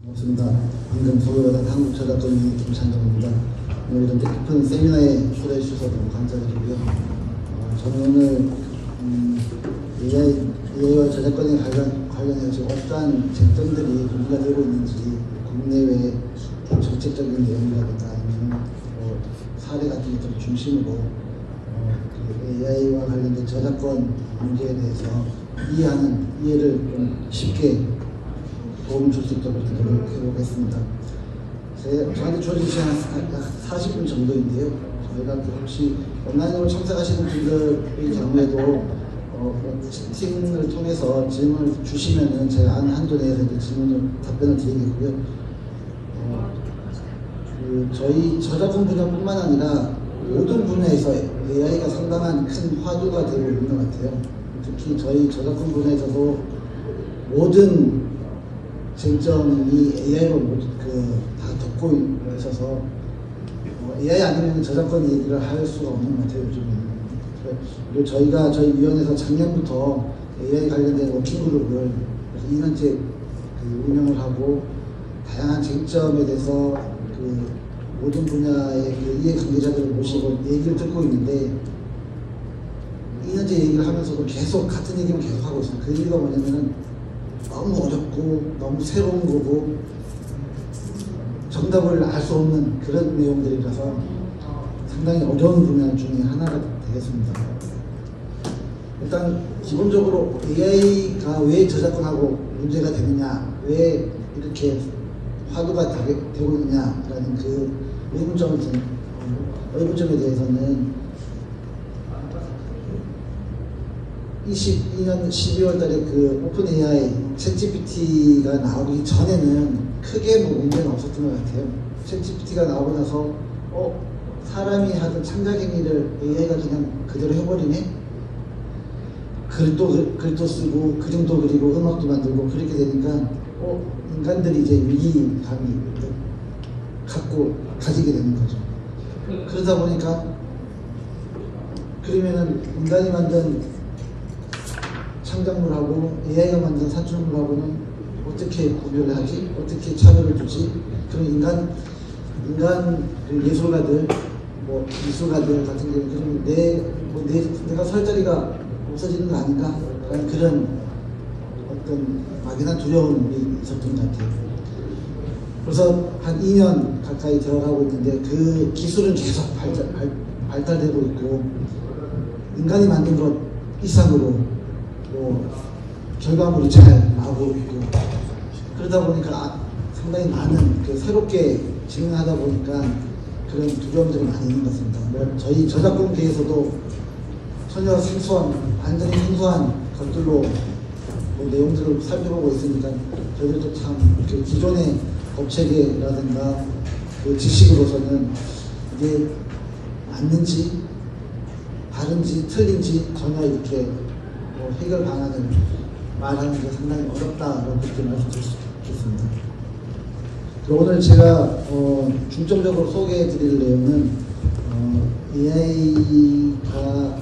반갑습니다. 방금 소개받은 한국저작권위 김찬정입니다. 오늘 이런 뜻깊은 세미나에 초대해 주셔서 너무 감사드리고요. 저는 오늘 AI와 저작권에 관련해서 지금 어떠한 쟁점들이 논의가 되고 있는지 국내외 정책적인 내용이라든가 아니면 사례 같은 것들을 중심으로 AI와 관련된 저작권 문제에 대해서 이해를 좀 쉽게 도움을 줄 수 있도록 노력해보겠습니다. 저한테 주어진 시간 약 40분 정도인데요. 저희가 혹시 온라인으로 참석하시는 분들의 경우에도 채팅을 통해서 질문을 주시면은 제가 아는 한도 내에서 답변을 드리겠고요. 저희 저작권 분야뿐만 아니라 모든 분야에서 AI가 상당한 큰 화두가 되고 있는 것 같아요. 특히 저희 저작권 분야에서도 모든 쟁점이 AI로 다 덮고 있어서 AI 아니면 저작권 얘기를 할 수가 없는 것 같아요, 요즘에는. 그리고 저희 위원회에서 작년부터 AI 관련된 워킹그룹을 2년째 운영을 하고 다양한 쟁점에 대해서 모든 분야의 이해 관계자들을 모시고 얘기를 듣고 있는데 2년째 얘기를 하면서도 계속 같은 얘기만 계속 하고 있어요. 그 이유가 뭐냐면은 너무 어렵고 너무 새로운 거고 정답을 알 수 없는 그런 내용들이라서 상당히 어려운 분야 중에 하나가 되겠습니다. 일단 기본적으로 AI가 왜 저작권하고 문제가 되느냐, 왜 이렇게 화두가 되고 있느냐라는 그 의문점에 대해서는 22년 12월 달에 오픈 AI 챗GPT가 나오기 전에는 크게 문제는 없었던 것 같아요. 챗GPT가 나오고 나서 사람이 하던 창작 행위를 AI가 그냥 그대로 해버리네? 글도 쓰고 그림도 그리고 음악도 만들고 그렇게 되니까 인간들이 이제 위기감이 가지게 되는 거죠. 그러다 보니까 그러면은 인간이 만든 창작물하고 AI가 만든 산출물하고는 어떻게 구별을 하지? 어떻게 차별을 두지? 그럼 인간 예술가들, 미술가들 같은 경우는 내가 설 자리가 없어지는 거 아닌가? 라는 그런 어떤 막연한 두려움이 있었던 것 같아요. 그래서 한 2년 가까이 되어가고 있는데 그 기술은 계속 발달되고 있고 인간이 만든 것 이상으로 결과물이 잘 나오고 있고 그러다 보니까 상당히 많은 새롭게 진행하다 보니까 그런 두려움들이 많이 있는 것 같습니다. 저희 저작권계에서도 전혀 완전히 생소한 것들로 내용들을 살펴보고 있으니까 저희들도 참 기존의 법체계라든가 지식으로서는 이게 맞는지 다른지 틀린지 전혀 이렇게 해결 방안을 말하는 게 상당히 어렵다라고 그렇게 말씀드릴 수 있겠습니다. 오늘 제가 중점적으로 소개해 드릴 내용은 AI가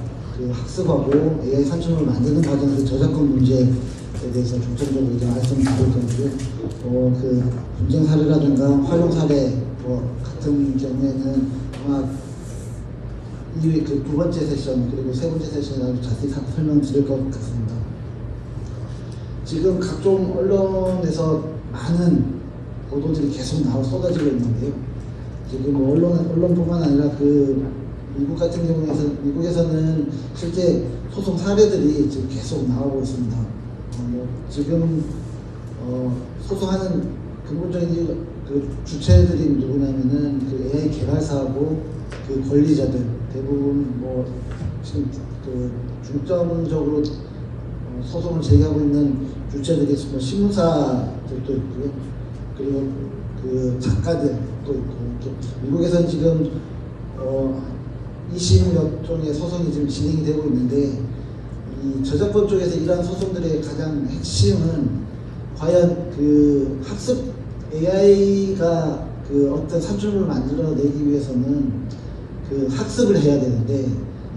학습하고 AI 산출물을 만드는 과정에서 저작권 문제에 대해서 중점적으로 이제 말씀을 드릴 건데요. 분쟁 사례라든가 활용 사례 같은 경우에는 아마 이후에 두 번째 세션 그리고 세 번째 세션에 아주 자세히 설명을 드릴 것 같습니다. 지금 각종 언론에서 많은 보도들이 계속 쏟아지고 있는데요. 지금 언론뿐만 아니라 미국 같은 경우에는 미국에서는 실제 소송 사례들이 지금 계속 나오고 있습니다. 지금 소송하는 근본적인 주체들이 누구냐면은 AI 개발사하고 권리자들 대부분 지금 중점적으로 소송을 제기하고 있는 주체들이 신문사들도 있고요. 그리고 작가들도 있고 미국에서는 지금 20몇 종의 소송이 지금 진행이 되고 있는데 이 저작권 쪽에서 이러한 소송들의 가장 핵심은 과연 학습 AI가 어떤 산출물을 만들어내기 위해서는 학습을 해야 되는데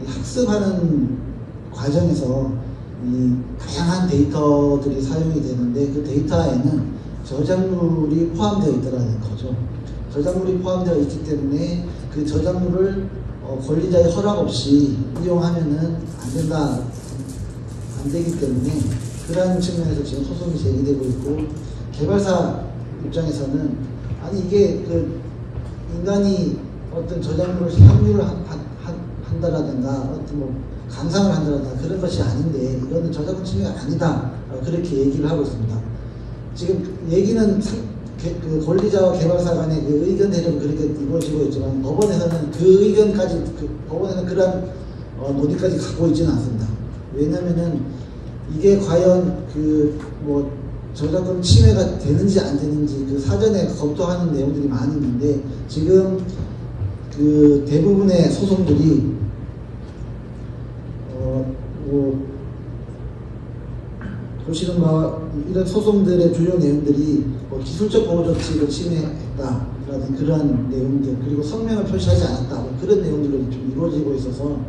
이 학습하는 과정에서 이 다양한 데이터들이 사용이 되는데 그 데이터에는 저작물이 포함되어 있다는 거죠. 저작물이 포함되어 있기 때문에 그 저작물을 권리자의 허락 없이 이용하면은 안 된다, 안 되기 때문에 그러한 측면에서 지금 소송이 제기되고 있고, 개발사 입장에서는 아니 이게 그 인간이 어떤 저작물을 함유를 한다라든가 어떤 뭐 감상을 한다라든가 그런 것이 아닌데 이거는 저작권 침해가 아니다, 그렇게 얘기를 하고 있습니다. 지금 얘기는 그 권리자와 개발사 간의 그 의견 대립은 그렇게 이루어지고 있지만 법원에서는 그 의견까지, 법원에는 그런 논의까지 갖고 있지는 않습니다. 왜냐면은 이게 과연 그 뭐 저작권 침해가 되는지 안 되는지 그 사전에 검토하는 내용들이 많이 있는데, 지금 그 대부분의 소송들이 뭐 보시는 바와 이런 소송들의 주요 내용들이 뭐 기술적 보호 조치를 침해했다라는 그러한 내용들, 그리고 성명을 표시하지 않았다, 뭐 그런 내용들로 좀 이루어지고 있어서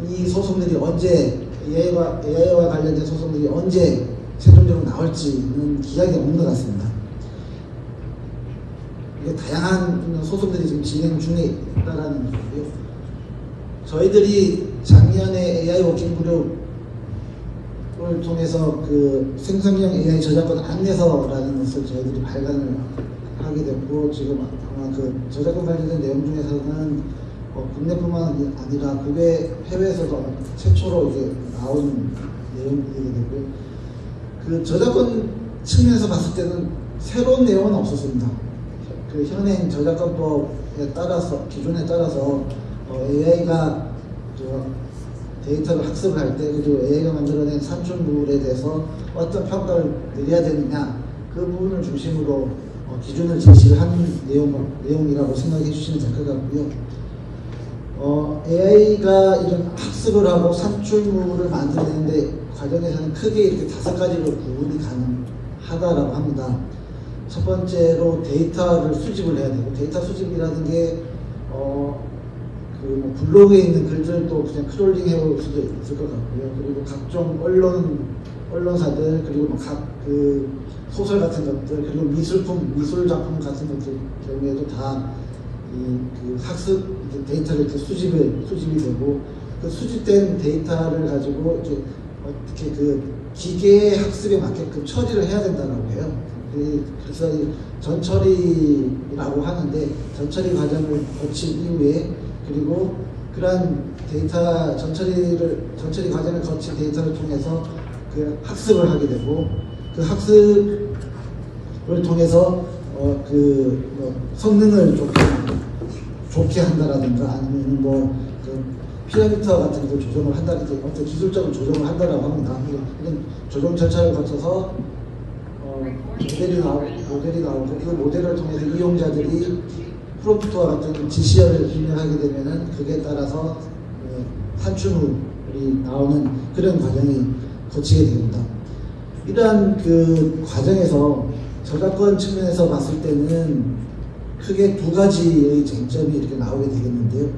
이 소송들이 언제 AI와 관련된 소송들이 언제 최종적으로 나올지는 기약이 없는 것 같습니다. 이게 다양한 소송들이 지금 진행 중에 있다라는 거고요. 저희들이 작년에 AI 워킹 그룹을 통해서 그 생성형 AI 저작권 안내서라는 것을 저희들이 발간을 하게 됐고, 지금 아마 그 저작권 관련된 내용 중에서는 국내뿐만 아니라 국외 해외에서도 최초로 이제 나온 내용들이 되고요. 그 저작권 측면에서 봤을 때는 새로운 내용은 없었습니다. 그 현행 저작권법에 따라서, 기준에 따라서 AI가 데이터를 학습을 할 때, 그리고 AI가 만들어낸 산출물에 대해서 어떤 평가를 내려야 되느냐, 그 부분을 중심으로 기준을 제시를 하는 내용이라고 생각해 주시면 될 것 같고요. AI가 이런 학습을 하고 산출물을 만들어내는데 과정에서는 크게 이렇게 5가지로 구분이 가능하다라고 합니다. 첫 번째로 데이터를 수집을 해야 되고, 데이터 수집이라는 게 그 블로그에 있는 글들도 그냥 크롤링 해볼 수도 있을 것 같고요. 그리고 각종 언론사들, 그리고 각 그 소설 같은 것들, 그리고 미술 작품 같은 것들 경우에도 다 그 학습 데이터를 이렇게 수집이 되고, 그 수집된 데이터를 가지고 이제 어떻게 그 기계의 학습에 맞게끔 처리를 해야 된다고 해요. 그래서 전처리라고 하는데, 전처리 과정을 거친 이후에, 그리고 그러한 데이터 전처리 과정을 거친 데이터를 통해서 그 학습을 하게 되고, 그 학습을 통해서 성능을 좋게 한다라든가, 아니면 그 피라미터 같은 걸 조정을 한다든지 어떤 기술적인 조정을 한다라고 합니다. 이런 조정 절차를 거쳐서 모델이 나오고, 그 모델을 통해서 이용자들이 프롬프트와 같은 지시어를 입력하게 되면은 그게 따라서 산출물이 나오는 그런 과정이 거치게 됩니다. 이러한 그 과정에서 저작권 측면에서 봤을 때는 크게 2가지의 쟁점이 이렇게 나오게 되겠는데요.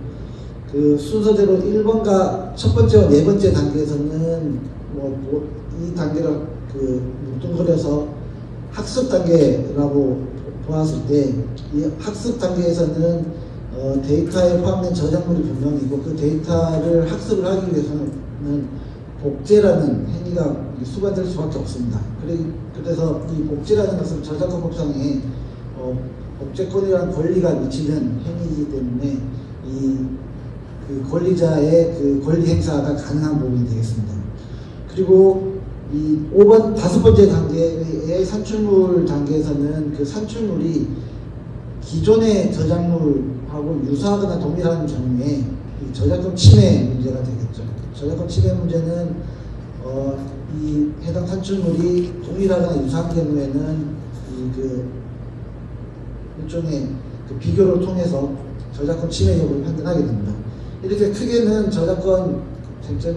그 순서대로 1번과 첫 번째와 네 번째 단계에서는 이 단계를 뭉뚱그려서 학습 단계라고 보았을 때, 이 학습 단계에서는 데이터에 포함된 저작물이 분명히 있고, 그 데이터를 학습을 하기 위해서는 복제라는 행위가 수반될 수밖에 없습니다. 그래서 이 복제라는 것은 저작권법상에 복제권이라는 권리가 미치는 행위이기 때문에 그 권리자의 그 권리 행사가 가능한 부분이 되겠습니다. 그리고 이 5번째 단계, AI 산출물 단계에서는 그 산출물이 기존의 저작물하고 유사하거나 동일한 경우에 이 저작권 침해 문제가 되겠죠. 저작권 침해 문제는 이 해당 산출물이 동일하거나 유사한 경우에는 일종의 그 비교를 통해서 저작권 침해 여부를 판단하게 됩니다. 이렇게 크게는 저작권 쟁점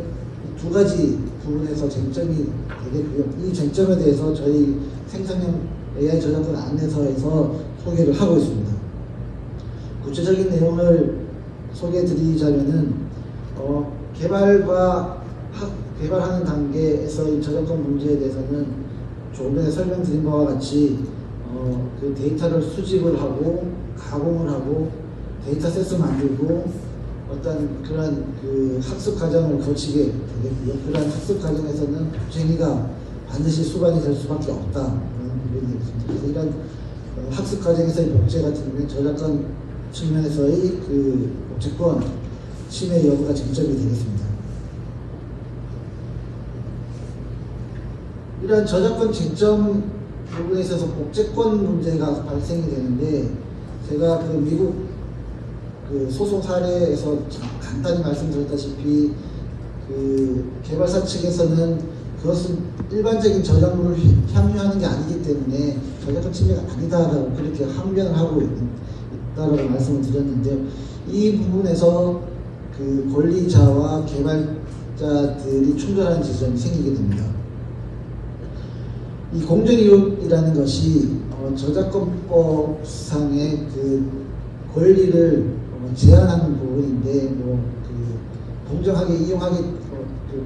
2가지 부분에서 쟁점이 되겠고요. 이 쟁점에 대해서 저희 생성형 AI 저작권 안내서에서 소개를 하고 있습니다. 구체적인 내용을 소개해 드리자면은 개발하는 단계에서 이 저작권 문제에 대해서는 조금 전에 설명드린 바와 같이 그 데이터를 수집을 하고 가공을 하고 데이터셋을 만들고 어떤 그런 그 학습 과정을 거치게 되겠고요. 그러한 학습 과정에서는 복제행위가 반드시 수반이 될 수밖에 없다. 그런 부분이 되겠습니다. 그래서 이런 학습 과정에서의 복제 같은 경우는 저작권 측면에서의 그 복제권 침해 여부가 쟁점이 되겠습니다. 이러한 저작권 쟁점 부분에 있어서 복제권 문제가 발생이 되는데, 제가 그 미국 그 소송 사례에서 간단히 말씀드렸다시피 그 개발사 측에서는 그것은 일반적인 저작물을 향유하는 게 아니기 때문에 저작권 침해가 아니다라고 그렇게 항변을 하고 있다라고 말씀을 드렸는데, 이 부분에서 그 권리자와 개발자들이 충돌하는 지점이 생기게 됩니다. 이 공정이익이라는 것이 저작권법상의 그 권리를 제한하는 부분인데, 그 공정하게 이용하기 그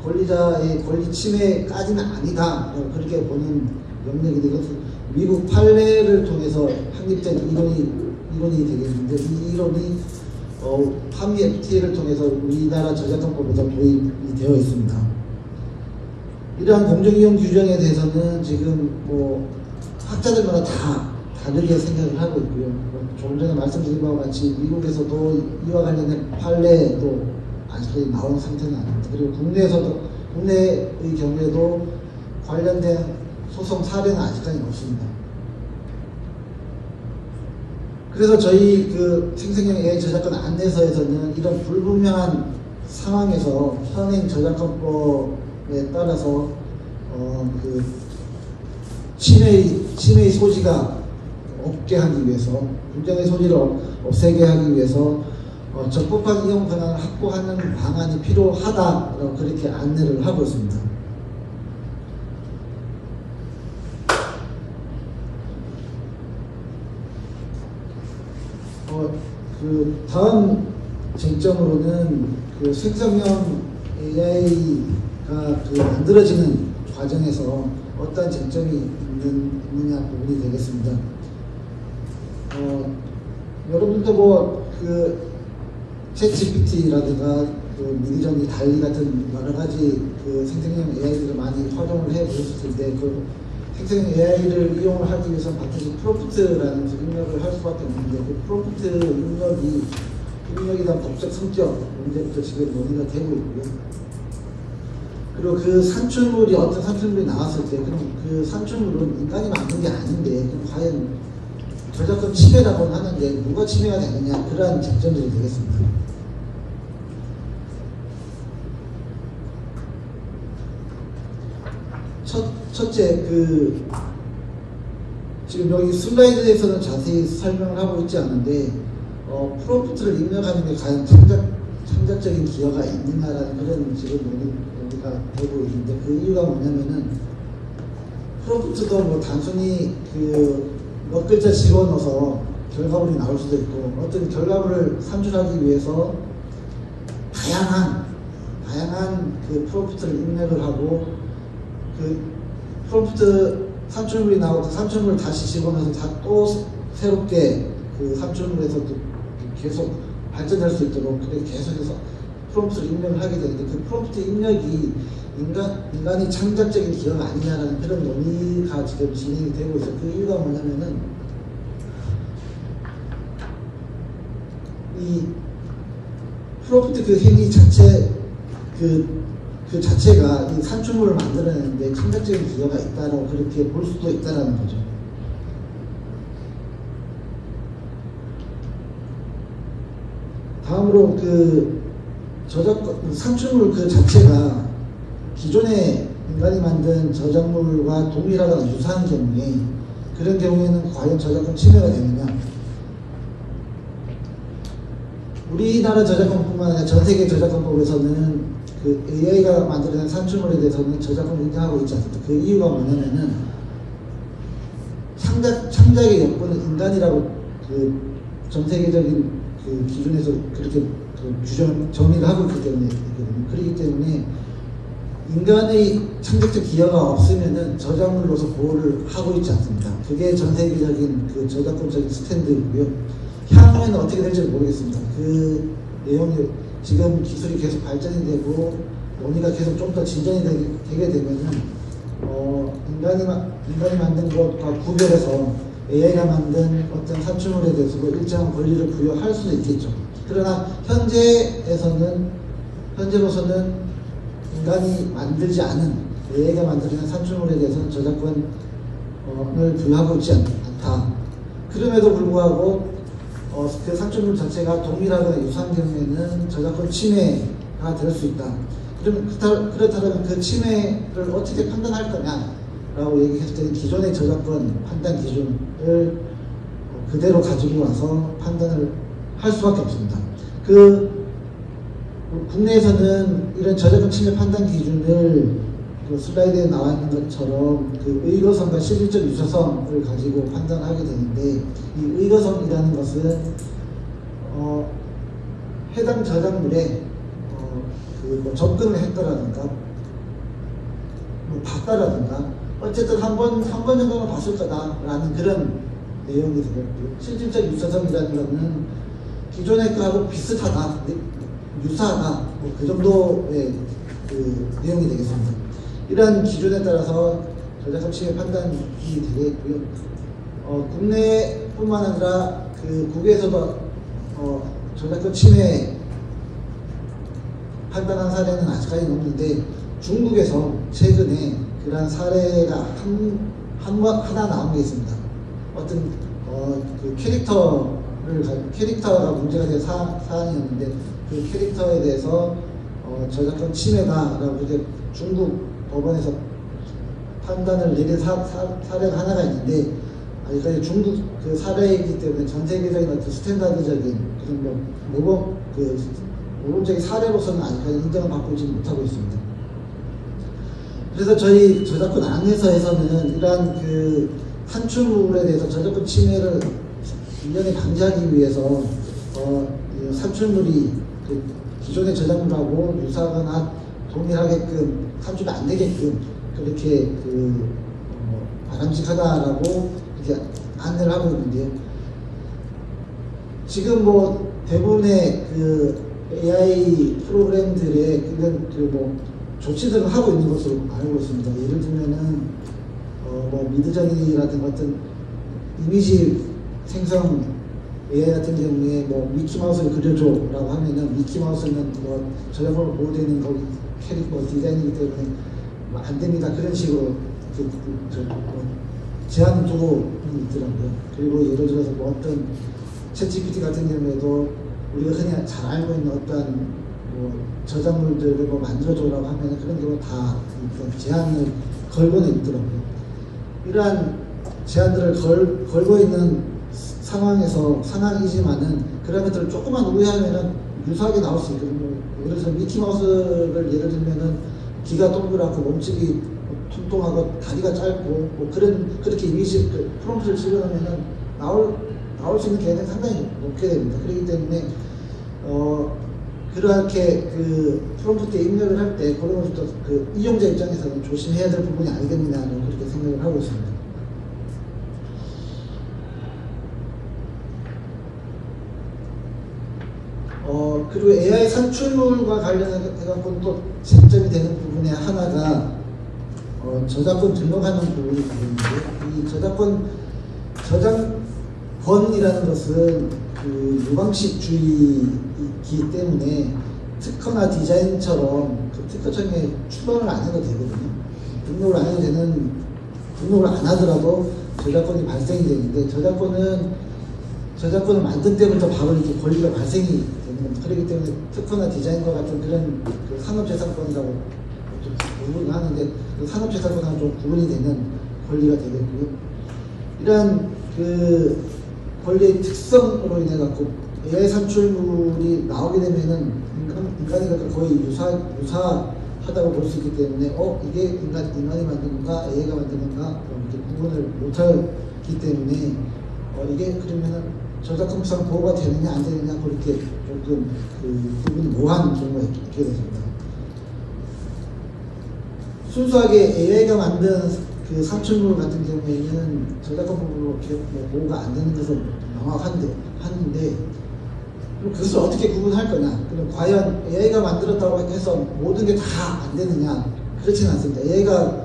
권리자의 권리 침해까지는 아니다, 그렇게 보는 영역인데, 이것은 미국 판례를 통해서 확립된 이론이 되겠는데, 이 이론이 판미 FTA를 통해서 우리나라 저작권법에서 도입이 되어 있습니다. 이러한 공정이용 규정에 대해서는 지금 학자들마다 다 다르게 생각을 하고 있고요. 조금 전에 말씀드린 바와 같이 미국에서도 이와 관련된 판례도 아직까지 나온 상태는 아닙니다. 그리고 국내의 경우에도 관련된 소송 사례는 아직까지 없습니다. 그래서 저희 그 생생형 AI 저작권 안내서에서는 이런 불분명한 상황에서 현행 저작권법에 따라서 그 침해의 소지가 없게 하기 위해서, 분쟁의 소지를 없애게 하기 위해서 적법한 이용 권한을 확보하는 방안이 필요하다라고 그렇게 안내를 하고 있습니다. 그 다음 쟁점으로는 그 생성형 AI가 그 만들어지는 과정에서 어떤 쟁점이 있느냐 부분이 되겠습니다. 여러분도 그 챗GPT라든가 그 미디저니 달리 같은 여러 가지 그 생성형 AI들을 많이 활용을 해 보셨을 때, 그 생성형 AI를 이용을 하기 위해서 반드시 프롬프트라는 입력을 할 수밖에 없는데, 그 프롬프트 입력에 대한 법적 성격 문제부터 지금 논의가 되고 있고요. 그리고 그 산출물이 어떤 산출물이 나왔을 때, 그럼 그 산출물은 인간이 만든 게 아닌데, 그럼 과연 저작권 침해라고 하는데 누가 침해가 되느냐, 그러한 쟁점들이 되겠습니다. 첫째, 지금 여기 슬라이드에서는 자세히 설명을 하고 있지 않은데, 프롬프트를 입력하는 게 과연 창작적인 기여가 있느냐라는 그런 지금 논의가 되고 있는데, 그 이유가 뭐냐면은, 프롬프트도 단순히 몇 글자 집어넣어서 결과물이 나올 수도 있고, 어떤 결과물을 산출하기 위해서 다양한 그 프롬프트를 입력을 하고, 그 프롬프트 산출물이 나오고, 그 산출물을 다시 집어넣어서 또 새롭게 그 산출물에서 계속 발전할 수 있도록 그렇게 계속해서 프롬프트를 입력을 하게 되는데, 그 프롬프트 입력이 인간이 창작적인 기여가 아니냐라는 그런 논의가 지금 진행이 되고 있어요. 그 이유가 뭐냐면은, 이 프롬프트 그 행위 자체, 그 자체가 이 산출물을 만들어내는데 창작적인 기여가 있다라고 그렇게 볼 수도 있다라는 거죠. 다음으로 산출물 그 자체가 기존에 인간이 만든 저작물과 동일하거나 유사한 경우에, 그런 경우에는 과연 저작권 침해가 되느냐. 우리나라 저작권뿐만 아니라 전 세계 저작권법에서는 그 AI가 만들어낸 산출물에 대해서는 저작권을 인정하고 있지 않습니다. 그 이유가 뭐냐면은, 창작의 여건은 인간이라고 전 세계적인 기준에서 그렇게 정의를 하고 있기 때문에, 그렇기 때문에 인간의 창작적 기여가 없으면은 저작물로서 보호를 하고 있지 않습니다. 그게 전 세계적인 그 저작권적인 스탠드이고요. 향후에는 어떻게 될지 모르겠습니다. 그 내용이 지금 기술이 계속 발전이 되고 논의가 계속 좀 더 진전이 되게 되면은 인간이 만든 것과 구별해서 AI가 만든 어떤 산출물에 대해서도 일정한 권리를 부여할 수도 있겠죠. 그러나 현재로서는 인간이 만들지 않은 AI가 만들어낸 산출물에 대해서는 저작권을 부여하고 있지 않다. 그럼에도 불구하고 그 산출물 자체가 동일하거나 유사한 경우에는 저작권 침해가 될 수 있다. 그렇다면 그 침해를 어떻게 판단할 거냐라고 얘기했을 때 기존의 저작권 판단 기준을 그대로 가지고 와서 판단을 할 수밖에 없습니다. 국내에서는 이런 저작권 침해 판단 기준을 그 슬라이드에 나와 있는 것처럼 그 의거성과 실질적 유사성을 가지고 판단하게 되는데, 이 의거성이라는 것은 해당 저작물에 뭐 접근을 했다라든가 뭐 봤다라든가 어쨌든 한 번 정도는 봤을 거다라는 그런 내용이 되겠고요. 실질적 유사성이라는 것은 기존의 거하고 비슷하다, 유사하다, 뭐 그 정도의 그 내용이 되겠습니다. 이러한 기준에 따라서 저작권 침해 판단이 되겠고요. 국내뿐만 아니라 그 국외에서도 저작권 침해 판단한 사례는 아직까지는 없는데, 중국에서 최근에 그러한 사례가 하나 나온 게 있습니다. 어떤 그 캐릭터가 문제가 된 사안이었는데, 그 캐릭터에 대해서 저작권 침해다라고 이제 중국 법원에서 판단을 내린 사례가 하나가 있는데, 아직까지 중국 그 사례이기 때문에 전 세계적인 어떤 스탠다드적인 그런 모범적인 사례로서는 아직까지 인정을 받고 있지 못하고 있습니다. 그래서 저희 저작권 안에서에서는 이러한 그 산출물에 대해서 저작권 침해를 1년에 방지하기 위해서 산출물이 그 기존의 저작물하고 유사하거나 동일하게끔 산출이 안 되게끔 그렇게 바람직하다라고 이렇게 안내를 하고 있는데요. 지금 뭐 대부분의 그 AI 프로그램들의 그런 조치들을 하고 있는 것으로 알고 있습니다. 예를 들면은 뭐 미드저니라든가 어떤 이미지 생성 AI 같은 경우에 뭐 미키마우스를 그려줘라고 하면은 미키마우스는 뭐 저작권으로 보호되는 거기 캐릭터 디자인이기 때문에 뭐 안 됩니다. 그런 식으로 제한 두고 있더라고요. 그리고 예를 들어서 뭐 어떤 챗GPT 같은 경우에도 우리가 흔히 잘 알고 있는 어떤 뭐 저작물들을 뭐 만들어줘라고 하면 그런 경우 다 제한을 걸고는 있더라고요. 이러한 제한들을 걸고 있는 상황이지만은 그런 것들을 조금만 우회하면은 유사하게 나올 수 있거든요. 예를 들어서 미키마우스를 예를 들면은 귀가 동그랗고 몸집이 통통하고 다리가 짧고 뭐 그렇게 이미지 프롬프트를 집어넣으면은 나올 수 있는 개연성이 상당히 높게 됩니다. 그렇기 때문에 그렇게 그 프롬프트에 입력을 할 때 그런 것도 그 이용자 입장에서는 조심해야 될 부분이 아니겠느냐는 그렇게 생각을 하고 있습니다. 그리고 AI 산출물과 관련해서 또 쟁점이 되는 부분의 하나가 저작권 등록하는 부분인데요. 이 저작권이라는 것은 그 유방식주의이기 때문에 특허나 디자인처럼 그 특허청에 출원을 안 해도 되거든요. 등록을 안 해도 등록을 안 하더라도 저작권이 발생이 되는데, 저작권을 만든 때부터 바로 이렇게 권리가 발생이 되는 겁니다. 그렇기 때문에 특허나 디자인과 같은 그런 그 산업재산권이라고 좀 구분을 하는데, 그 산업재산권하고 좀 구분이 되는 권리가 되겠고요. 이러한 그 권리의 특성으로 인해 갖고 AI 산출물이 나오게 되면은 인간이 거의 유사하다고 볼 수 있기 때문에 이게 인간이 만든 건가 AI가 만든 건가 이렇게 구분을 못하기 때문에 이게 그러면은 저작권상 보호가 되느냐 안 되느냐 그렇게 조금 그 부분이 모호한 경우가 있게 됩니다. 순수하게 AI가 만든 그 산출물 같은 경우에는 저작권 부분으로 보호가 안 되는 것은 명확한데 하는데 그것을 어떻게 구분할 거냐? 그럼 과연 AI가 만들었다고 해서 모든 게 다 안 되느냐? 그렇지는 않습니다. AI가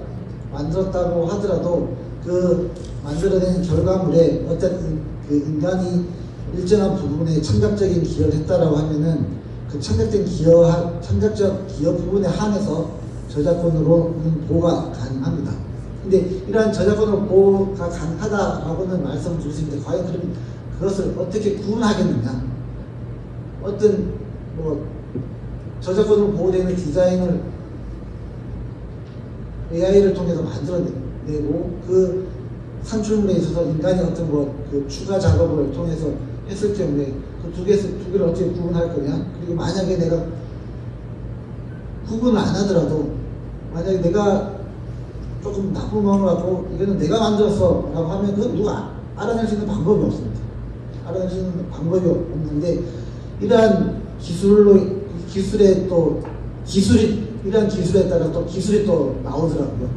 만들었다고 하더라도 그 만들어낸 결과물에 어떤 그 인간이 일정한 부분에 창작적인 기여를 했다라고 하면은 그 창작적 기여 부분에 한해서 저작권으로는 보호가 가능합니다. 근데 이러한 저작권으로 보호가 가능하다라고는 말씀드릴 수 있는데 과연 그럼 그것을 어떻게 구분하겠느냐? 어떤 뭐 저작권으로 보호되는 디자인을 AI를 통해서 만들어내고 그 산출물에 있어서 인간이 어떤 그 추가 작업을 통해서 했을 경우에 그 두 개를 어떻게 구분할 거냐? 그리고 만약에 내가 구분을 안 하더라도 만약에 내가 조금 나쁜 마음을 갖고 이거는 내가 만들었어 라고 하면 그건 누가 알아낼 수 있는 방법이 없습니다. 알아낼 수 있는 방법이 없는데 이러한 기술에 또 이러한 기술에 따라 또 기술이 또 나오더라고요.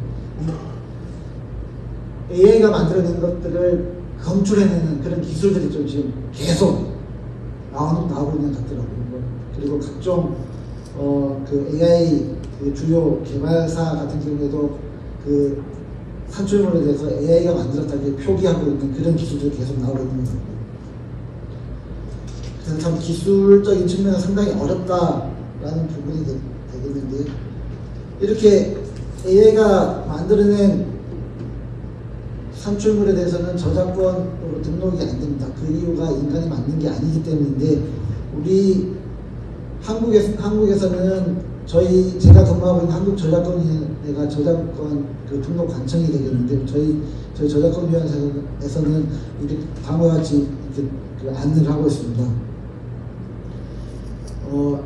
AI가 만들어낸 것들을 검출해내는 그런 기술들이 좀 지금 계속 나오고 있는 것 같더라고요. 그리고 각종 그 AI 그 주요 개발사 같은 경우에도 그 산출물에 대해서 AI가 만들었다고 표기하고 있는 그런 기술들이 계속 나오고 있는 것 같고요. 그래서 참 기술적인 측면에서 상당히 어렵다라는 부분이 되겠는데 이렇게 AI가 만들어낸 산출물에 대해서는 저작권으로 등록이 안 됩니다. 그 이유가 인간이 만든 게 아니기 때문인데 우리 한국에서는 제가 근무하고 있는 한국저작권위원회가 저작권 그 등록 관청이 되겠는데 저희 저작권위원회에서는 이렇게 다음과 같이 이렇게 그 안내를 하고 있습니다.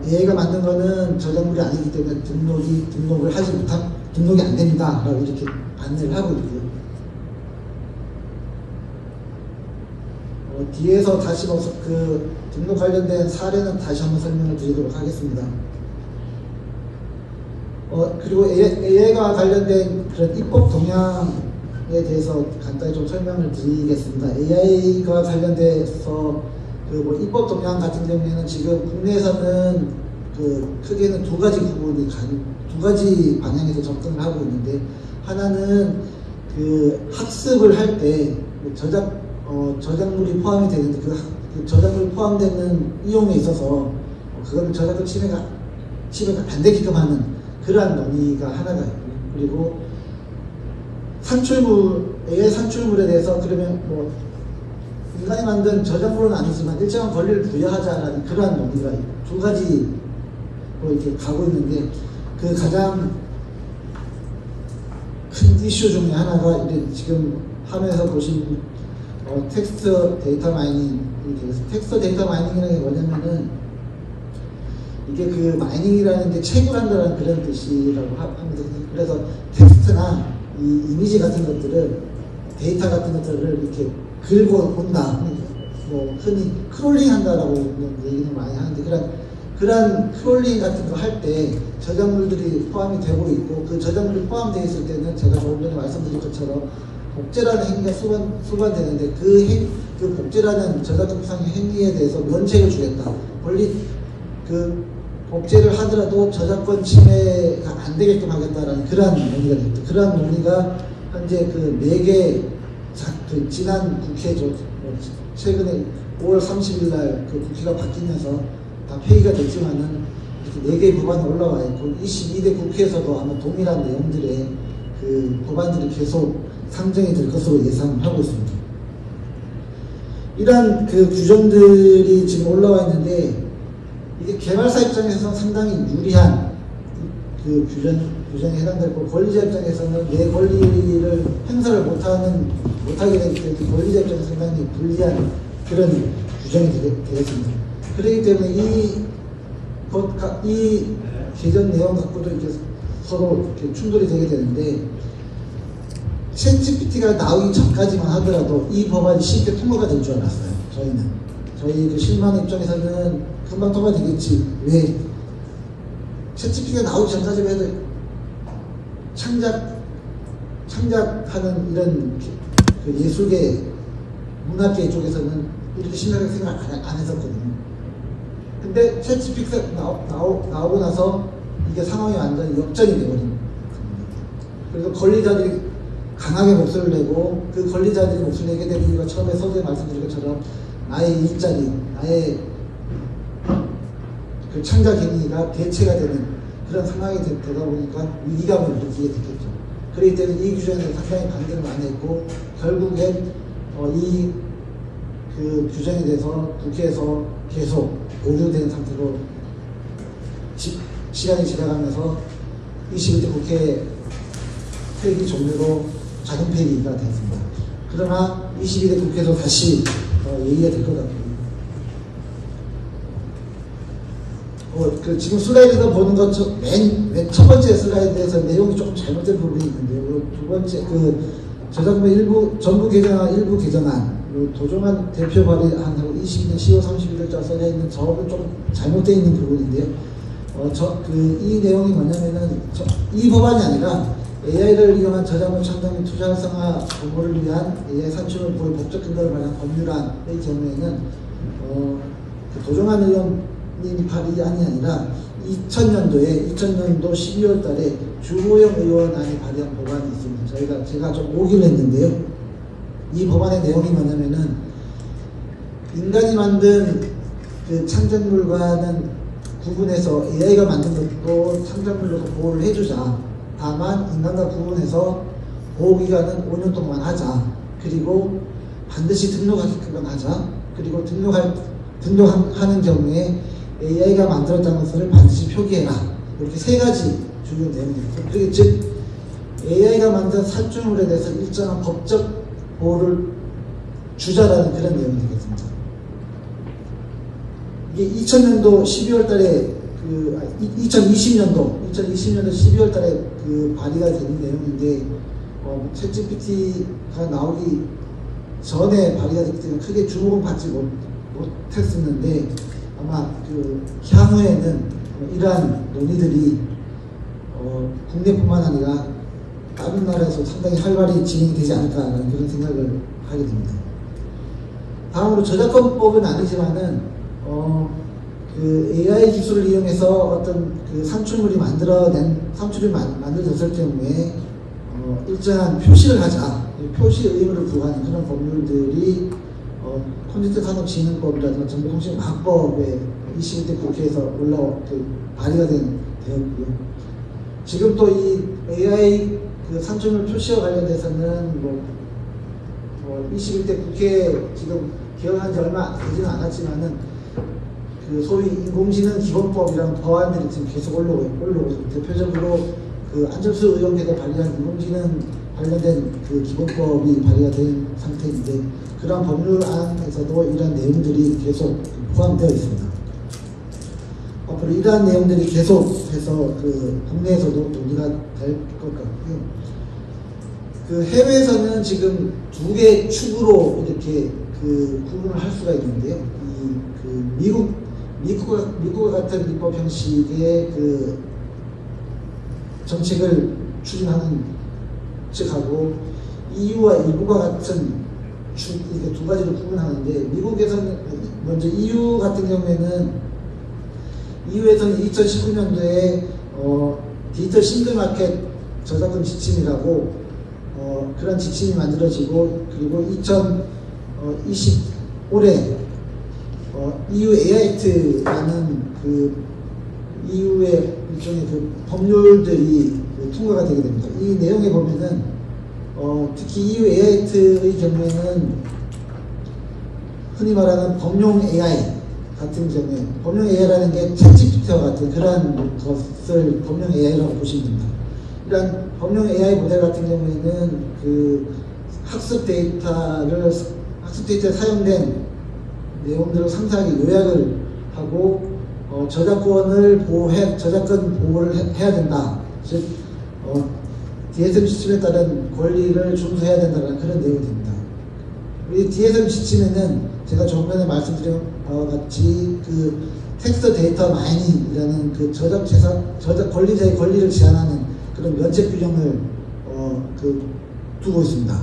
AI가 만든 거는 저작물이 아니기 때문에 등록이 안 됩니다. 라고 이렇게 안내를 하고 있고요. 뒤에서 다시 그 등록 관련된 사례는 다시 한번 설명을 드리도록 하겠습니다. 그리고 AI가 관련된 그런 입법 동향에 대해서 간단히 좀 설명을 드리겠습니다. AI가 관련돼서 그 입법 동향 같은 경우에는 지금 국내에서는 그 크게는 두 가지 방향에서 접근을 하고 있는데 하나는 그 학습을 할 때 저작물이 포함이 되는데 그 저작물이 포함되는 이용에 있어서 그거는 저작권 침해가 안 되게끔 하는 그러한 논의가 하나가 있고 그리고 AI 산출물에 대해서 그러면 뭐 인간이 만든 저작물은 아니지만 일정한 권리를 부여하자라는 그러한 논의가 두 가지로 이렇게 가고 있는데 그 가장 큰 이슈 중에 하나가 이제 지금 화면에서 보신 텍스트 데이터 마이닝이 되겠습니다. 텍스트 데이터 마이닝이라는 게 뭐냐면은 이게 그 마이닝이라는 게 채굴한다는 그런 뜻이라고 합니다. 그래서 텍스트나 이 이미지 같은 것들을 데이터 같은 것들을 이렇게 긁어 본다. 뭐 흔히 크롤링 한다라고 얘기는 많이 하는데 그런 크롤링 같은 거 할 때 저작물들이 포함이 되고 있고 그 저작물이 포함되어 있을 때는 제가 조금 전에 말씀드린 것처럼 복제라는 행위가 수반되는데 그 복제라는 저작권상의 행위에 대해서 면책을 주겠다. 그 복제를 하더라도 저작권 침해가 안 되게끔 하겠다라는 그러한 논의가 됩니다. 그러한 논의가 현재 그 4개 그 지난 국회죠. 최근에 5월 30일 날 그 국회가 바뀌면서 다 폐기가 됐지만은 이렇게 4개의 법안이 올라와 있고 22대 국회에서도 아마 동일한 내용들의 그 법안들이 계속 상정이 될 것으로 예상하고 있습니다. 이러한 그 규정들이 지금 올라와 있는데 이게 개발사 입장에서는 상당히 유리한 그 규정에 해당되고 권리자 입장에서는 내 권리를 행사를 못하게 되기 때문에 권리자 입장에서 상당히 불리한 그런 규정이 되겠습니다. 그렇기 때문에 이 개정 내용 갖고도 이렇게 서로 이렇게 충돌이 되게 되는데 챗GPT가 나오기 전까지만 하더라도 이 법안이 쉽게 통과가 될 줄 알았어요. 저희 그 실무하는 입장에서는 금방 통과되겠지. 왜? 챗GPT가 나오기 전까지만 해도 창작하는 이런 그 예술계, 문학계 쪽에서는 이렇게 심각하게 생각 안 했었거든요. 근데 챗GPT가 나오고 나서 이게 상황이 완전히 역전이 되어버린 겁니다. 그래서 권리자들이 강하게 목소리를 내고, 그 권리자들이 목소리를 내게 된 이유가 처음에 서두에 말씀드린 것처럼 나의 일자리, 나의 그 창작 행위가 대체가 되는 그런 상황이 되다 보니까 위기감을 느끼게 됐겠죠. 그렇기 때문에 이 규정에서 상당히 반대를 많이 했고, 결국엔 이 그 규정에 대해서 국회에서 계속 보류된 상태로 시간이 지나가면서 21대 국회 회기 종료로 자동 폐기가 됐습니다. 그러나 22대 국회에서 다시 얘기가 될 것 같고요. 지금 슬라이드에서 보는 것처럼 맨 첫 번째 슬라이드에서 내용이 조금 잘못된 부분이 있는데요. 두 번째 저작권 전부 개정안, 일부 개정안, 도종환 대표 발의안하고 22년 10월 31일자 써져 있는 저는 좀 잘못되어 있는 부분인데요. 이 내용이 뭐냐면은 이 법안이 아니라 AI를 이용한 저작물 창작 및 투자 활성화 공모를 위한 AI 산출을 보호 법적 근거를 마련한 법률안의 경우에는 도종환 의원님 발의안이 아니라 2000년도 12월 달에 주호영 의원안이 발의한 법안이 있습니다. 제가 좀 오기를 했는데요. 이 법안의 내용이 뭐냐면은 인간이 만든 그 창작물과는 구분해서 AI가 만든 것도 창작물로서 보호를 해주자. 다만 인간과 구분해서 보호기간은 5년 동안 하자. 그리고 반드시 등록하게끔 하자. 그리고 등록하는 경우에 AI가 만들었다는 것을 반드시 표기해라. 이렇게 세 가지 주요 내용입니다. 그게 즉 AI가 만든 산출물에 대해서 일정한 법적 보호를 주자라는 그런 내용이 되겠습니다. 이게 2000년도 12월 달에 2020년도 12월 달에 발의가 되는 내용인데, 챗GPT가 나오기 전에 발의가 됐기 때문에 크게 주목은 받지 못했었는데, 아마 향후에는 이러한 논의들이 국내뿐만 아니라 다른 나라에서 상당히 활발히 진행이 되지 않을까라는 그런 생각을 하게 됩니다. 다음으로 저작권법은 아니지만은 그 AI 기술을 이용해서 어떤 그 산출물이 만들어졌을 경우에 일정한 표시를 하자, 표시 의무를 부과하는 그런 법률들이 컴퓨터 산업진흥법이라든가 정보통신과학법에 21대 국회에서 발의가 되었고요. 지금 또 이 AI 그 산출물 표시와 관련돼서는 21대 국회 지금 개헌한 지 얼마 되지는 않았지만은 그 소위 인공지능 기본법이라는 법안들이 지금 계속 올라오고 있습니다. 대표적으로 그 안철수 의원께서 발의한 인공지능 관련된 그 기본법이 발의가 된 상태인데, 그러한 법률안에서도 이러한 내용들이 계속 포함되어 있습니다. 앞으로 이러한 내용들이 계속해서 그 국내에서도 논의가 될 것 같고요. 그 해외에서는 지금 두 개의 축으로 이렇게 그 구분을 할 수가 있는데요. 미국과 같은 입법 형식의 그 정책을 추진하는 측하고 EU와 일부가 같은 축, 이렇게 두 가지로 구분하는데, 미국에서는 먼저 EU 같은 경우에는 EU에서는 2019년도에 디지털 싱글마켓 저작권 지침이라고 그런 지침이 만들어지고, 그리고 2025년 EU AI 액트라는 그 EU의 일종의 그 법률들이 통과가 되게 됩니다. 이 내용에 보면은 특히 EU AI 액트의 경우에는 흔히 말하는 범용 AI 같은 경우에, 범용 AI라는 게 챗GPT와 같은 그러한 것을 범용 AI라고 보시면 됩니다. 이러한 범용 AI 모델 같은 경우에는 그 학습 데이터에 사용된 내용들을 상세하게 요약을 하고 저작권 보호를 해야 된다. 즉 DSM 지침에 따른 권리를 준수해야 된다는 그런 내용이 됩니다. 이 DSM 지침에는 제가 조금 전에 말씀드린 바와 같이 그 텍스트 데이터 마이닝이라는 그 권리자의 권리를 제한하는 그런 면책 규정을 두고 있습니다.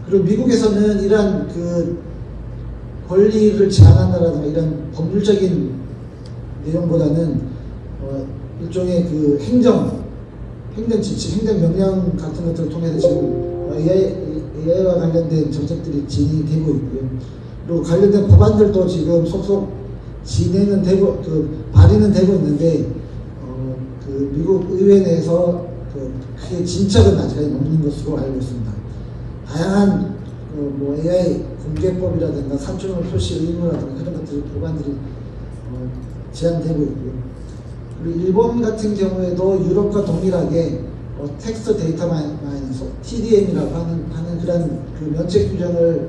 그리고 미국에서는 이러한 그 권리를 제한한다라든가 이런 법률적인 내용보다는 일종의 그 행정 지침, 행정명령 같은 것들을 통해서 지금 AI와 관련된 정책들이 진행이 되고 있고요. 그리고 관련된 법안들도 지금 속속 진행은 되고, 발의는 되고 있는데, 그 미국 의회 내에서 크게 진척은 아직까지 없는 것으로 알고 있습니다. 다양한 뭐 AI 공개법이라든가 산출물 표시 의무라든가 그런 것들이 법안들이 제안되고 있고요. 그리고 일본 같은 경우에도 유럽과 동일하게 텍스트 데이터 마이닝, TDM이라고 하는 그런 그 면책 규정을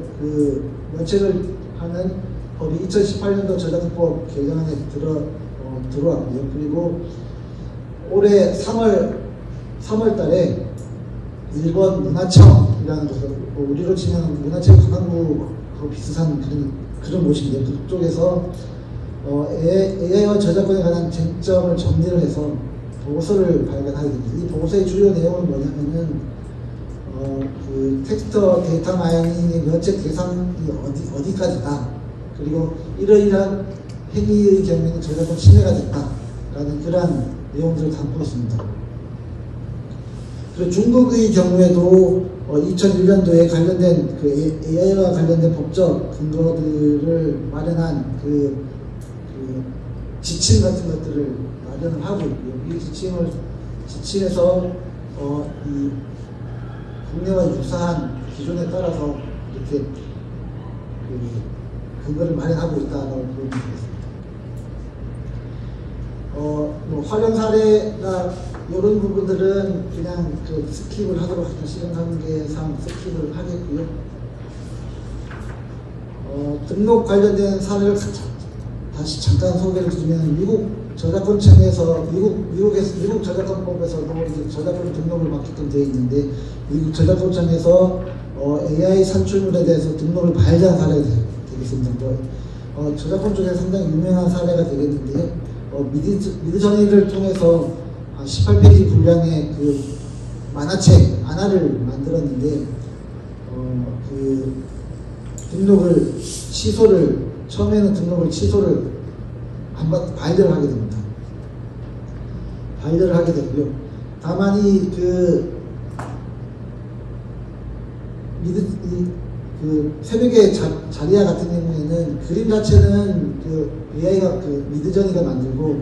면책을 하는 법이 2018년도 저작권법 개정안에 들어왔고요. 그리고 올해 3월 달에 일본 문화청이라는 곳에서 우리로 치면 문화체육관광부하고 비슷한 그런 곳인데 그쪽에서 AI와 저작권에 관한 쟁점을 정리를 해서 보고서를 발간하게 됩니다. 이 보고서의 주요 내용은 뭐냐면은 그 텍스트 데이터 마이닝의 면책 대상이 어디까지다. 그리고 이러이러한 행위의 경우에는 저작권 침해가 됐다라는 그러한 내용들을 담고 있습니다. 그리고 중국의 경우에도 2001년도에 관련된 그 AI와 관련된 법적 근거들을 마련한 그 지침 같은 것들을 마련을 하고 있고요. 이 지침에서 이 국내와 유사한 기준에 따라서 이렇게 근거를 마련하고 있다고 보면 되겠습니다. 뭐 활용 사례나 이런 부분들은 그냥 스킵을 하도록 하겠습니다. 시간 관계상 스킵을 하겠고요. 등록 관련된 사례를 다시 잠깐 소개를 드리면 미국 저작권청에서 미국 저작권법에서도 이제 저작권 등록을 맡게끔 되어 있는데 미국 저작권청에서 AI 산출물에 대해서 등록을 발제한 사례가 되겠습니다. 저작권 쪽에 상당히 유명한 사례가 되겠는데요. 미드저니를 통해서 18페이지 분량의 그 만화책 안화를 만들었는데 그 처음에는 등록을 취소를 발견을 하게 됩니다. 발견을 하게 되고요. 다만 새벽의 자리야 같은 경우에는 그림 자체는 AI가 미드저니가 만들고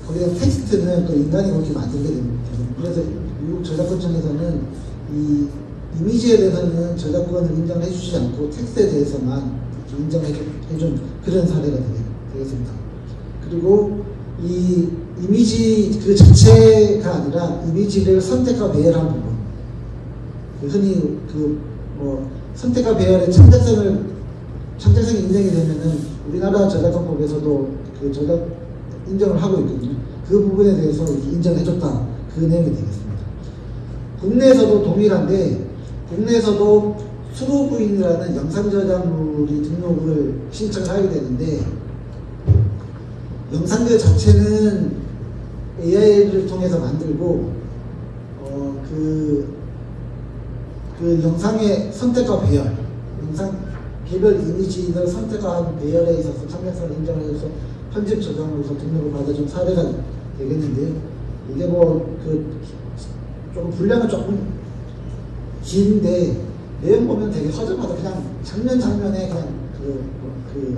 거기에 텍스트는 또 인간이 그렇게 만들게 됩니다. 그래서 미국 저작권청에서는 이 이미지에 대해서는 저작권을 인정해 주지 않고 텍스트에 대해서만 인정해준 그런 사례가 되겠습니다. 그리고 이 이미지 그 자체가 아니라 이미지를 선택과 배열한 부분, 흔히 선택과 배열의 창작성이 인정이 되면은 우리나라 저작권법에서도 인정을 하고 있거든요. 그 부분에 대해서 인정해줬다. 그 내용이 되겠습니다. 국내에서도 동일한데, 국내에서도 수로부인이라는 영상 저작물이 등록을 신청을 하게 되는데, 영상 그 자체는 AI를 통해서 만들고, 그 영상의 선택과 배열, 영상 개별 이미지를 선택한 배열에 있어서 창작성을 인정해서 편집 저작물로서 등록을 받아준 사례가 되겠는데요. 이게 좀 분량은 조금 긴데 내용 보면 되게 허접하다. 그냥 장면에 그냥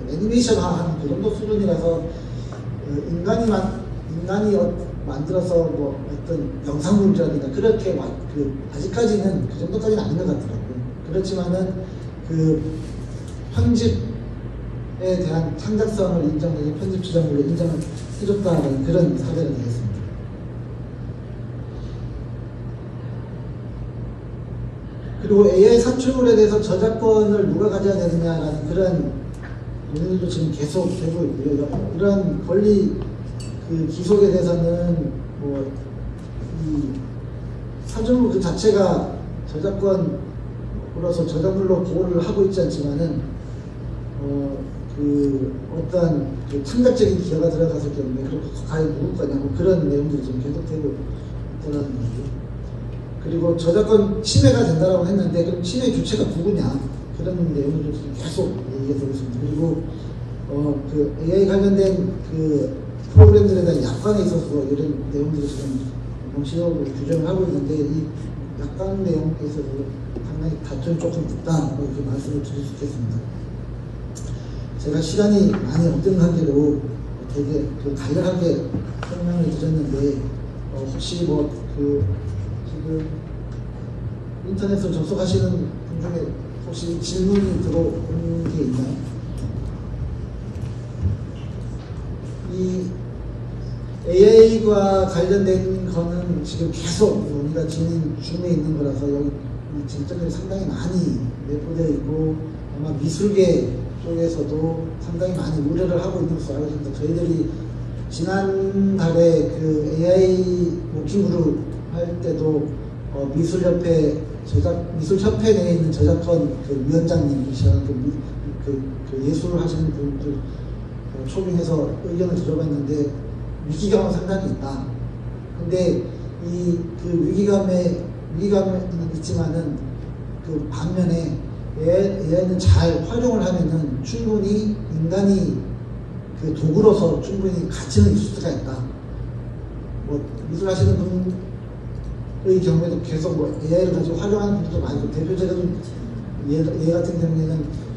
애니메이션화한 그 정도 수준이라서 인간이 만들어서 어떤 영상물이라든가 그렇게 아직까지는 그 정도까지는 아닌 것 같더라고요. 그렇지만은 편집에 대한 창작성을 인정해서 편집 저작물로 인정을 해줬다는 그런 사례가 되겠습니다. 그리고 AI 산출물에 대해서 저작권을 누가 가져야 되느냐라는 그런 논의도 지금 계속 되고 있고요. 이런 권리 기속에 대해서는 이 산출물 그 자체가 저작권으로서 저작물로 보호를 하고 있지 않지만은 어떠한 그 참작적인 기여가 들어갔을 경우에 그렇게 과연 누구 거냐고 그런 내용들이 좀 계속되고 있다는 거죠. 그리고 저작권 침해가 된다라고 했는데 그럼 침해 주체가 누구냐 그런 내용을 좀 계속 얘기해 보겠습니다. 그리고 그 AI 관련된 그 프로그램들에 대한 약관에 있어서 이런 내용들이 지금 공식적으로 규정을 하고 있는데 이 약관 내용에 있어서 상당히 다툼이 조금 있다 이렇게 말씀을 드릴 수 있겠습니다. 제가 시간이 많이 없는 관계로 되게 간략하게 설명을 드렸는데 혹시 뭐 지금 인터넷으로 접속하시는 분 중에 혹시 질문이 들어온 게 있나요? 이 AI와 관련된 거는 지금 계속 논의가 진행 중에 있는 거라서 여기 쟁점들이 상당히 많이 내포되어 있고 아마 미술계 쪽에서도 상당히 많이 우려를 하고 있는 것으로 알고 있습니다. 저희들이 지난달에 그 AI 워킹 그룹 할 때도 미술협회 내에 있는 저작권 그 위원장님이시라는 그 예술을 하시는 분들 초빙해서 의견을 들어봤는데 위기감은 상당히 있다. 근데 그 위기감은 있지만은 그 반면에 AI는 잘 활용을 하면은 충분히 인간이 그 도구로서 충분히 가치는 있을 수가 있다. 뭐 미술 하시는 분의 경우에도 계속 뭐 AI를 가지고 활용하는 분들도 많고 대표적인 얘 같은 경우에는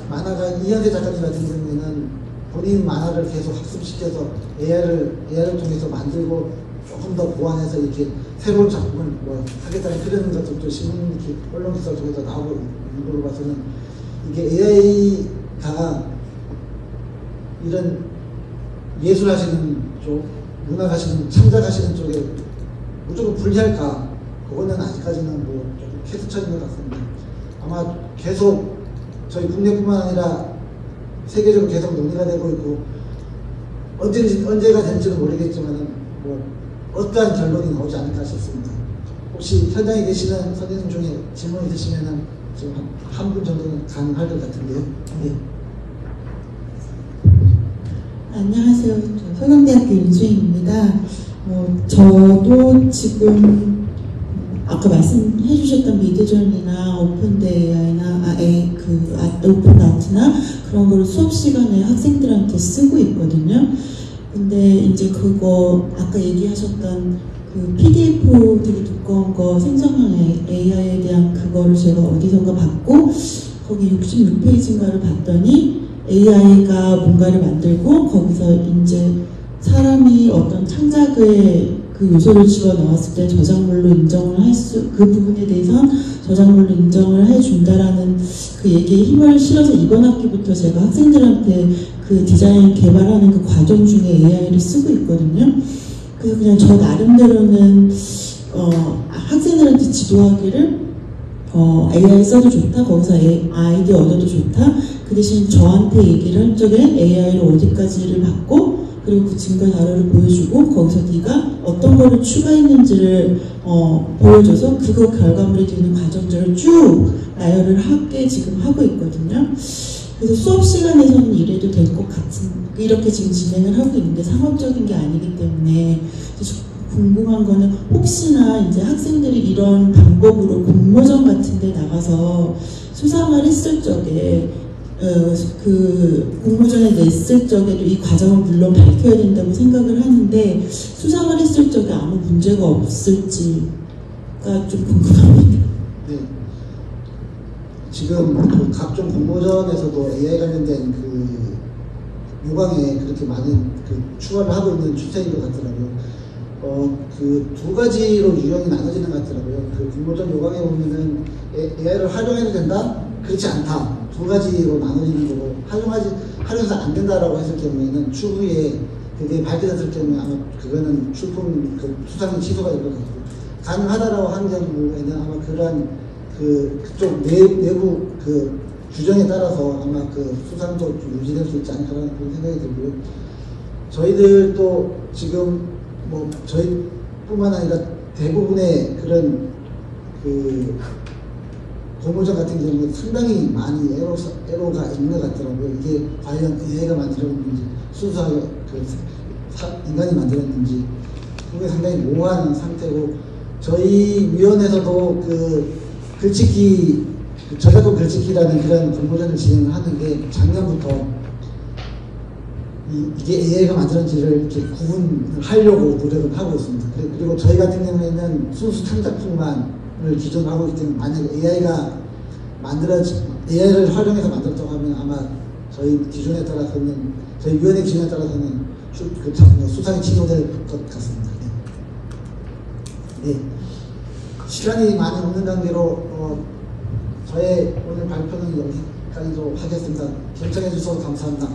만화가 이현세 작가님 같은 경우에는 본인 만화를 계속 학습시켜서 AI를 통해서 만들고 조금 더 보완해서 이렇게 새로운 작품을 뭐 하겠다는 그런 것들도 신문 언론 기사를 통해서 나오고 있는 걸로 봐서는 이게 AI가 이런 예술하시는 쪽, 문학하시는, 창작하시는 쪽에 무조건 불리할까? 그거는 아직까지는 뭐 조금 캐스천인 것 같습니다. 아마 계속 저희 국내뿐만 아니라 세계적으로 계속 논의가 되고 있고 언제가 될지는 모르겠지만은 뭐 어떠한 결론이 나오지 않을까 싶습니다. 혹시 현장에 계시는 선생님 중에 질문 있으시면은 지금 한 분 정도는 가능할 것 같은데요. 네. 안녕하세요. 저 서강대학교 윤수희입니다. 저도 지금 아까 말씀해 주셨던 미드전이나 오픈AI나 오픈아트나 그런 거를 수업 시간에 학생들한테 쓰고 있거든요. 근데 이제 그거 아까 얘기하셨던 그 PDF 되게 두꺼운 거 생성형 AI에 대한 그거를 제가 어디선가 봤고 거기 66페이지인가를 봤더니 AI가 뭔가를 만들고 거기서 이제 사람이 어떤 창작의 그 요소를 집어넣었을 때 저작물로 인정을 그 부분에 대해선 저작물로 인정을 해준다라는 그 얘기에 힘을 실어서 이번 학기부터 제가 학생들한테 그 디자인 개발하는 그 과정 중에 AI를 쓰고 있거든요. 그래서 그냥 저 나름대로는 학생들한테 지도하기를 AI 써도 좋다, 거기서 아이디어 얻어도 좋다. 그 대신 저한테 얘기를 할 적에 AI를 어디까지를 받고 그리고 그 증거 자료를 보여주고 거기서 네가 어떤 거를 추가했는지를 보여줘서 그거 결과물이 되는 과정들을 쭉 나열을 하게 지금 하고 있거든요. 그래서 수업 시간에서는 이래도 될 것 같은 이렇게 지금 진행을 하고 있는데 상업적인 게 아니기 때문에 궁금한 거는 혹시나 이제 학생들이 이런 방법으로 공모전 같은 데 나가서 수상을 했을 적에 그 공모전에 냈을 적에도 이 과정을 물론 밝혀야 된다고 생각을 하는데 수상을 했을 적에 아무 문제가 없을지가 좀 궁금합니다. 네. 지금 그 각종 공모전에서도 AI 관련된 그 요강에 그렇게 많은 그 추가를 하고 있는 추세인 것 같더라고요. 그 두 가지로 유형이 나눠지는 것 같더라고요. 그 공모전 요강에 보면은 AI를 활용해도 된다? 그렇지 않다. 두 가지로 나눠지는 거고 활용해서 안 된다라고 했을 경우에는 추후에 그게 발견했을 경우에 아마 그거는 출품 그 수상이 취소가 될 것 같고 가능하다라고 하는 경우에는 아마 그러한 그쪽 내부 그 규정에 따라서 아마 그 수상도 좀 유지될 수 있지 않을까라는 그런 생각이 들고요. 저희들도 지금 뭐 저희뿐만 아니라 대부분의 그런 그 공모전 같은 경우는 상당히 많이 애로가 있는 것 같더라고요. 이게 과연 AI가 만들었는지 순수하게 인간이 만들었는지 그게 상당히 모호한 상태고, 저희 위원회에서도 저작권 글짓기라는 그런 공모전을 진행을 하는데 작년부터 이게 AI가 만들었는지를 이렇게 구분을 하려고 노력을 하고 있습니다. 그리고 저희 같은 경우에는 순수 창작품만을 기존으로 하고 있기 때문에 만약에 AI를 활용해서 만들었다고 하면 아마 저희 기준에 따라서는, 저희 위원회 기준에 따라서는 수상이 취소될 것 같습니다. 네. 네. 시간이 많이 없는 관계로 저의 오늘 발표는 여기까지로 하겠습니다. 결정해 주셔서 감사합니다.